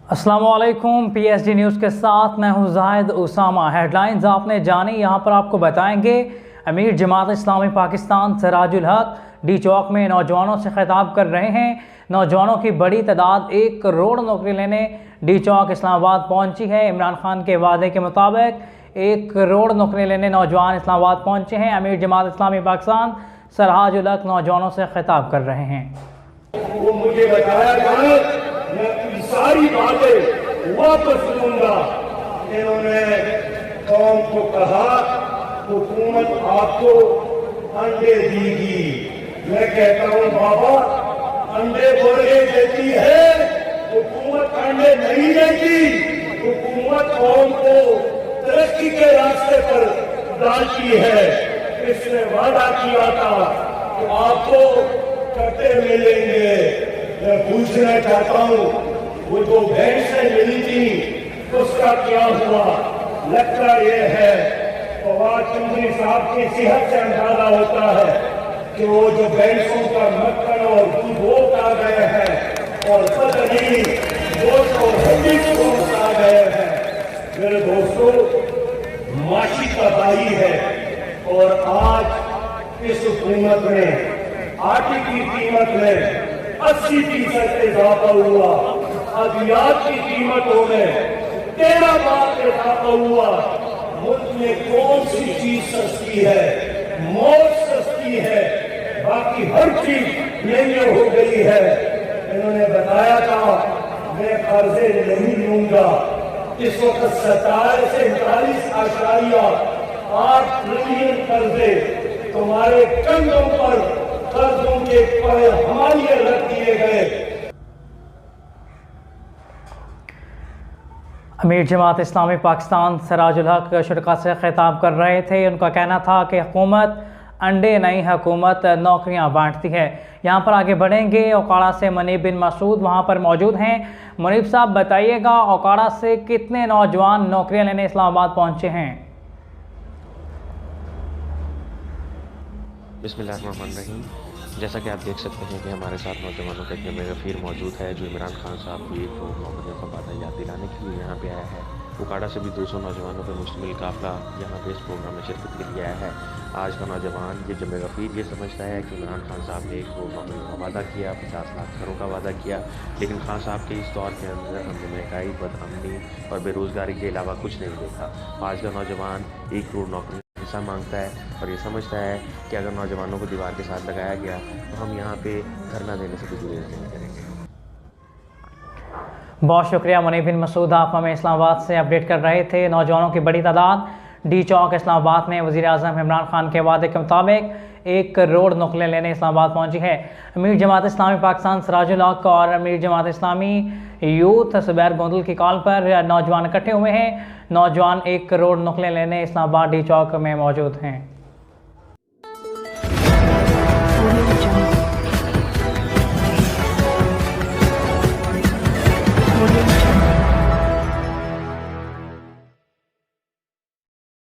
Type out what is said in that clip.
अस्सलामुअलैकुम, PSG news के साथ मैं हूं जाहिद उसामा। हेडलाइंस आपने जानी, यहां पर आपको बताएंगे अमीर जमात इस्लामी पाकिस्तान सिराजुल हक डी चौक में नौजवानों से खिताब कर रहे हैं। नौजवानों की बड़ी तादाद 1 करोड़ नौकरी लेने डी चौक इस्लामाबाद पहुंची है। इमरान खान के वादे के मुताबिक 1 करोड़ नौकरी लेने नौजवान इस्लामाबाद पहुंचे हैं। अमीर जमात इस्लामी पाकिस्तान सिराजुल हक नौजवानों से खिताब कर रहे हैं। वो मुझे बताया जाए, मैं अपनी सारी बातें वापस लूंगा। इन्होंने कौम को कहा हुकूमत आपको अंडे देगी। मैं कहता हूं बाबा, अंडे मुर्गे देती है, हुकूमत अंडे नहीं देती। हुकूमत कौम को तरक्की के रास्ते पर डालती है। इसने वादा किया था कि आपको कटे मिलेंगे। मैं पूछना चाहता हूं, वो जो भैंसें मिली थी उसका क्या हुआ? लगता यह है फवाद चौधरी साहब की सेहत से अंदाजा होता है कि वो जो भैंसों का मक्खन और दूध वो आ गए हैं और पतली वो तो हड्डी को आ गए हैं। मेरे दोस्तों, माशी तबाही है और आज इस हुकूमत में आटे की कीमत में 80% इजाफा हुआ। अद्वियात की कीमतों में 13% इजाफा हुआ। मुल्क में कौन सी चीज सस्ती है? मौत सस्ती है, बाकी हर चीज महंगी हो गई है। इन्होंने बताया था मैं कर्जे नहीं लूंगा। इस वक्त 27 से 39.8 ट्रिलियन कर्जे तुम्हारे कंधों पर कर्जों के हमारे रख दिए गए। अमीर जमात इस्लामी पाकिस्तान सिराजुल हक शुरका से खिताब कर रहे थे। उनका कहना था कि हुकूमत अंडे नहीं, हुकूमत नौकरियां बांटती है। यहाँ पर आगे बढ़ेंगे। ओकाड़ा से मुनीब बिन मसूद वहाँ पर मौजूद हैं। मुनीब साहब बताइएगा, ओकाड़ा से कितने नौजवान नौकरियां लेने इस्लामाबाद पहुँचे हैं? बिस्मिल्लाहिर्रहमानिर्रहीम। जैसा कि आप देख सकते हैं कि हमारे साथ नौजवानों का एक गफीर मौजूद है जो इमरान खान साहब की एक नौकरियों का वादा याद दिलाने के लिए यहाँ पे आया है। उकाड़ा से भी 200 नौजवानों पर मुश्तमिल काफ़िला यहाँ पे इस प्रोग्राम में शिरकत के लिए आया है। आज का नौजवान ये जमे गफीर ये समझता है कि इमरान खान साहब ने एक नौकरियों का वादा किया, 50 लाख घरों का वादा किया, लेकिन खान साहब के इस दौर के अंदर हमने महंगाई, बदअमनी और बेरोज़गारी के अलावा कुछ नहीं देखा। आज का नौजवान 1 करोड़ नौकरी हिस्सा मांगता है और ये समझता है कि अगर नौजवानों को दीवार के साथ लगाया गया तो हम यहाँ पे धरना देने से भी गुरेज नहीं करेंगे। बहुत शुक्रिया मुनीब बिन मसूद, आप हमें इस्लामाबाद से अपडेट कर रहे थे। नौजवानों की बड़ी तादाद डी चौक इस्लामाबाद में वज़ीर आज़म इमरान खान के वादे के मुताबिक 1 करोड़ नौकरियां लेने इस्लामाबाद पहुंची है। अमीर जमात इस्लामी पाकिस्तान सिराजुल हक और अमीर जमात इस्लामी यूथ ज़ुबैर गोंदल की कॉल पर नौजवान इकट्ठे हुए हैं। नौजवान 1 करोड़ नौकरियां लेने इस्लामाबाद डी चौक में मौजूद हैं।